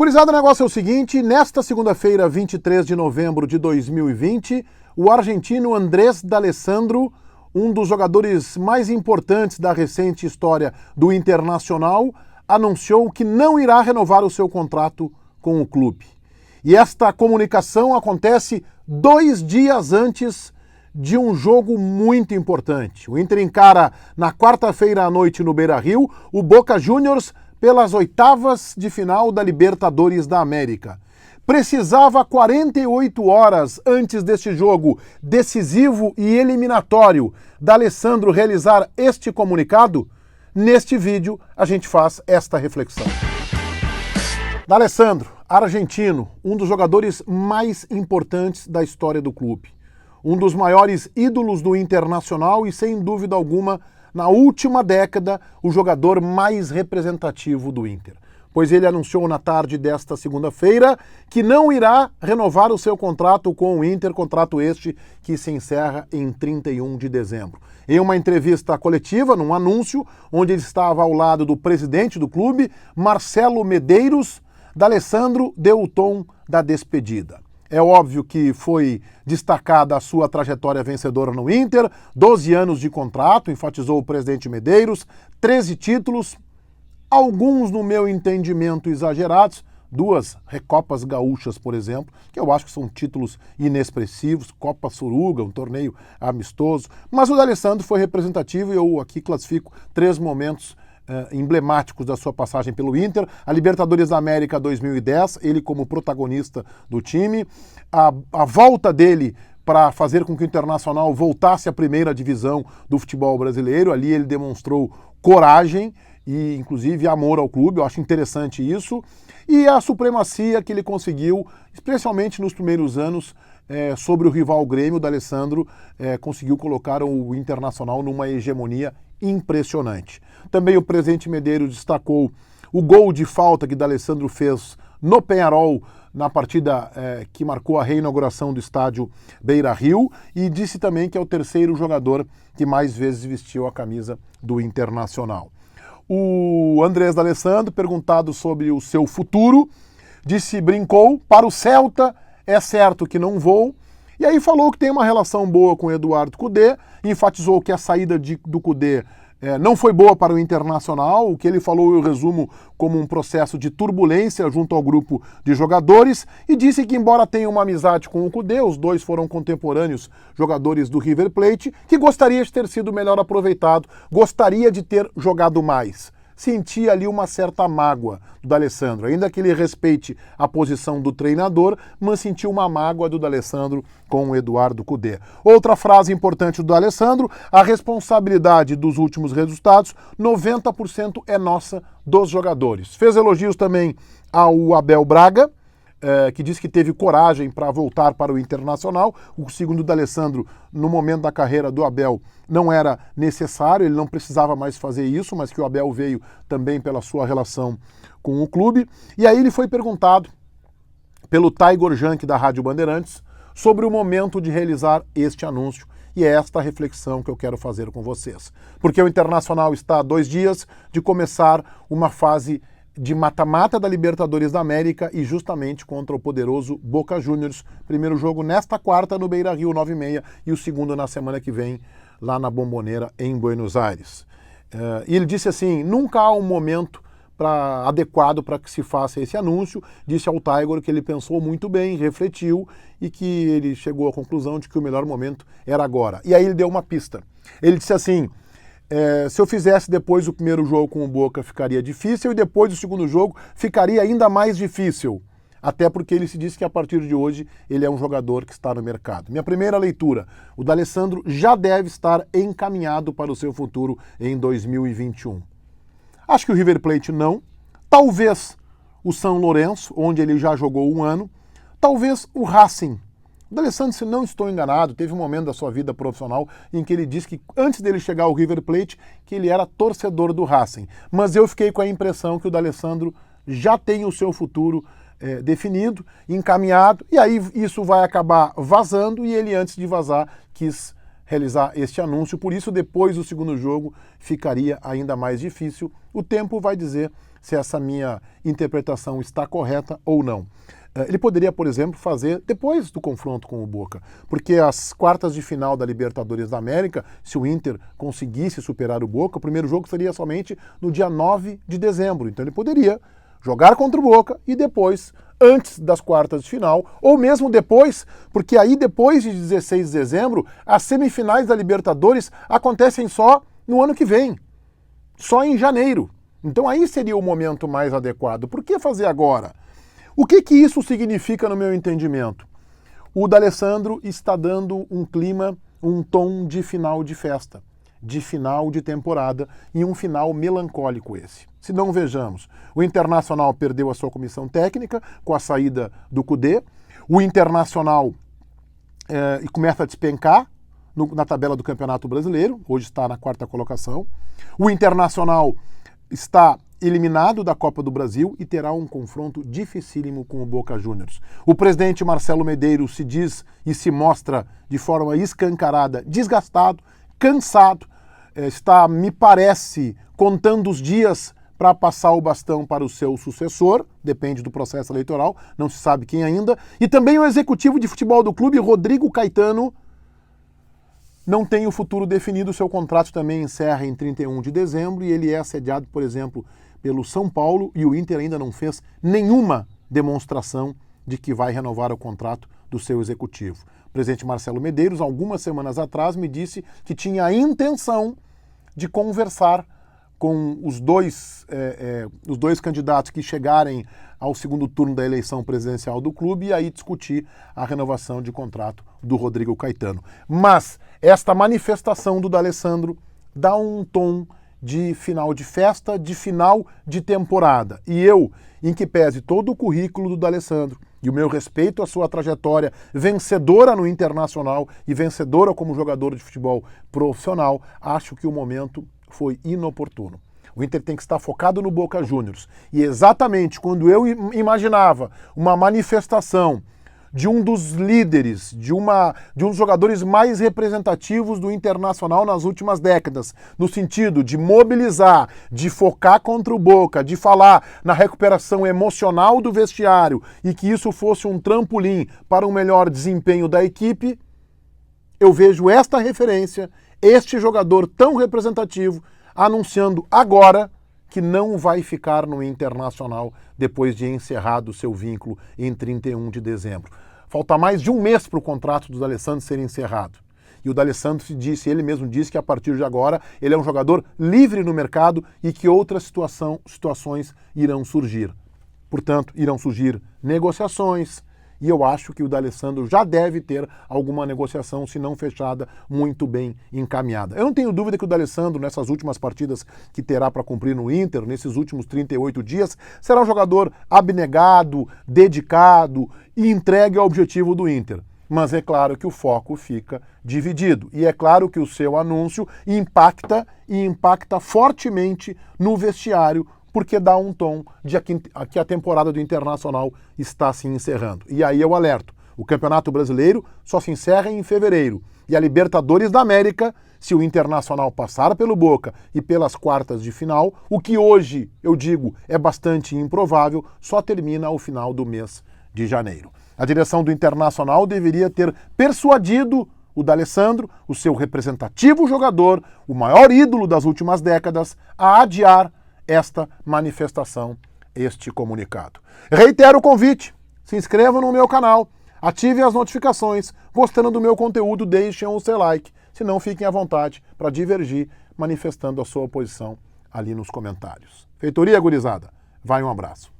Gurizada, o negócio é o seguinte, nesta segunda-feira, 23 de novembro de 2020, o argentino Andrés D'Alessandro, um dos jogadores mais importantes da recente história do Internacional, anunciou que não irá renovar o seu contrato com o clube. E esta comunicação acontece 2 dias antes de um jogo muito importante. O Inter encara na quarta-feira à noite no Beira-Rio o Boca Juniors pelas oitavas de final da Libertadores da América. Precisava 48 horas antes deste jogo decisivo e eliminatório D'Alessandro realizar este comunicado? Neste vídeo a gente faz esta reflexão. D'Alessandro, argentino, um dos jogadores mais importantes da história do clube. Um dos maiores ídolos do Internacional e, sem dúvida alguma, na última década, o jogador mais representativo do Inter. Pois ele anunciou na tarde desta segunda-feira que não irá renovar o seu contrato com o Inter, contrato este que se encerra em 31 de dezembro. Em uma entrevista coletiva, num anúncio, onde ele estava ao lado do presidente do clube, Marcelo Medeiros, D'Alessandro deu o tom da despedida. É óbvio que foi destacada a sua trajetória vencedora no Inter, 12 anos de contrato, enfatizou o presidente Medeiros, 13 títulos, alguns, no meu entendimento, exagerados, 2 Recopas Gaúchas, por exemplo, que eu acho que são títulos inexpressivos, Copa Suruga, um torneio amistoso, mas o D'Alessandro foi representativo e eu aqui classifico 3 momentos emblemáticos da sua passagem pelo Inter, a Libertadores da América 2010, ele como protagonista do time, a volta dele para fazer com que o Internacional voltasse à primeira divisão do futebol brasileiro, ali ele demonstrou coragem e inclusive amor ao clube, eu acho interessante isso, e a supremacia que ele conseguiu, especialmente nos primeiros anos, sobre o rival Grêmio, o D'Alessandro conseguiu colocar o Internacional numa hegemonia impressionante. Também o presidente Medeiros destacou o gol de falta que D'Alessandro fez no Peñarol na partida que marcou a reinauguração do estádio Beira-Rio e disse também que é o terceiro jogador que mais vezes vestiu a camisa do Internacional. O Andrés D'Alessandro, perguntado sobre o seu futuro, brincou, para o Celta é certo que não vou, e aí falou que tem uma relação boa com o Eduardo Cudê, enfatizou que a saída do Cudê não foi boa para o Internacional, o que ele falou eu resumo como um processo de turbulência junto ao grupo de jogadores, e disse que embora tenha uma amizade com o Cudê, os dois foram contemporâneos jogadores do River Plate, que gostaria de ter sido melhor aproveitado, gostaria de ter jogado mais. Sentia ali uma certa mágoa do D'Alessandro, ainda que ele respeite a posição do treinador, mas sentiu uma mágoa do D'Alessandro com o Eduardo Cudê. Outra frase importante do D'Alessandro, a responsabilidade dos últimos resultados, 90% é nossa dos jogadores. Fez elogios também ao Abel Braga, que disse que teve coragem para voltar para o Internacional. O segundo D'Alessandro, no momento da carreira do Abel, não era necessário, ele não precisava mais fazer isso, mas que o Abel veio também pela sua relação com o clube. E aí ele foi perguntado pelo Taigor Jank da Rádio Bandeirantes sobre o momento de realizar este anúncio. E é esta reflexão que eu quero fazer com vocês. Porque o Internacional está a 2 dias de começar uma fase de mata-mata da Libertadores da América e justamente contra o poderoso Boca Juniors. Primeiro jogo nesta quarta no Beira-Rio, 9h30, e o segundo na semana que vem lá na Bombonera, em Buenos Aires. E ele disse assim, nunca há um momento adequado para que se faça esse anúncio. Disse ao Taigor que ele pensou muito bem, refletiu e que ele chegou à conclusão de que o melhor momento era agora. E aí ele deu uma pista. Ele disse assim, se eu fizesse depois o primeiro jogo com o Boca ficaria difícil e depois o segundo jogo ficaria ainda mais difícil. Até porque ele se disse que a partir de hoje ele é um jogador que está no mercado. Minha primeira leitura, o D'Alessandro já deve estar encaminhado para o seu futuro em 2021. Acho que o River Plate não, talvez o São Lourenço, onde ele já jogou 1 ano, talvez o Racing. O D'Alessandro, se não estou enganado, teve um momento da sua vida profissional em que ele disse que antes dele chegar ao River Plate, que ele era torcedor do Racing. Mas eu fiquei com a impressão que o D'Alessandro já tem o seu futuro definido, encaminhado, e aí isso vai acabar vazando, e ele antes de vazar quis realizar este anúncio, por isso depois do segundo jogo ficaria ainda mais difícil. O tempo vai dizer se essa minha interpretação está correta ou não. Ele poderia, por exemplo, fazer depois do confronto com o Boca, porque as quartas de final da Libertadores da América, se o Inter conseguisse superar o Boca, o primeiro jogo seria somente no dia 9 de dezembro. Então ele poderia jogar contra o Boca e depois, antes das quartas de final, ou mesmo depois, porque aí depois de 16 de dezembro, as semifinais da Libertadores acontecem só no ano que vem, só em janeiro. Então aí seria o momento mais adequado. Por que fazer agora? O que isso significa no meu entendimento? O D'Alessandro está dando um clima, um tom de final de festa, de final de temporada, e um final melancólico esse. Se não vejamos, o Internacional perdeu a sua comissão técnica com a saída do Kudê, o Internacional começa a despencar na tabela do Campeonato Brasileiro, hoje está na 4ª colocação, o Internacional está eliminado da Copa do Brasil e terá um confronto dificílimo com o Boca Juniors. O presidente Marcelo Medeiros se diz e se mostra de forma escancarada, desgastado, cansado, está, me parece, contando os dias para passar o bastão para o seu sucessor, depende do processo eleitoral, não se sabe quem ainda, e também o executivo de futebol do clube, Rodrigo Caetano, não tem o futuro definido, seu contrato também encerra em 31 de dezembro e ele é assediado, por exemplo, pelo São Paulo, e o Inter ainda não fez nenhuma demonstração de que vai renovar o contrato do seu executivo. O presidente Marcelo Medeiros, algumas semanas atrás, me disse que tinha a intenção de conversar com os dois candidatos que chegarem ao segundo turno da eleição presidencial do clube e aí discutir a renovação de contrato do Rodrigo Caetano. Mas esta manifestação do D'Alessandro dá um tom de final de festa, de final de temporada. E eu, em que pese todo o currículo do D'Alessandro e o meu respeito à sua trajetória vencedora no Internacional e vencedora como jogador de futebol profissional, acho que o momento foi inoportuno. O Inter tem que estar focado no Boca Juniors. E exatamente quando eu imaginava uma manifestação de um dos líderes, de um dos jogadores mais representativos do Internacional nas últimas décadas, no sentido de mobilizar, de focar contra o Boca, de falar na recuperação emocional do vestiário e que isso fosse um trampolim para um melhor desempenho da equipe, eu vejo esta referência, este jogador tão representativo, anunciando agora que não vai ficar no Internacional depois de encerrado o seu vínculo em 31 de dezembro. Falta mais de um mês para o contrato do D'Alessandro ser encerrado. E o D'Alessandro ele mesmo disse que a partir de agora ele é um jogador livre no mercado e que outras situações irão surgir. Portanto, irão surgir negociações, e eu acho que o D'Alessandro já deve ter alguma negociação, se não fechada, muito bem encaminhada. Eu não tenho dúvida que o D'Alessandro, nessas últimas partidas que terá para cumprir no Inter, nesses últimos 38 dias, será um jogador abnegado, dedicado e entregue ao objetivo do Inter. Mas é claro que o foco fica dividido. E é claro que o seu anúncio impacta fortemente no vestiário, porque dá um tom de que a temporada do Internacional está se encerrando. E aí eu alerto, o Campeonato Brasileiro só se encerra em fevereiro. E a Libertadores da América, se o Internacional passar pelo Boca e pelas quartas de final, o que hoje, eu digo, é bastante improvável, só termina ao final do mês de janeiro. A direção do Internacional deveria ter persuadido o D'Alessandro, o seu representativo jogador, o maior ídolo das últimas décadas, a adiar esta manifestação, este comunicado. Reitero o convite, se inscrevam no meu canal, ativem as notificações, gostando do meu conteúdo, deixem o seu like, se não fiquem à vontade para divergir, manifestando a sua oposição ali nos comentários. Feitoria, gurizada, vai um abraço.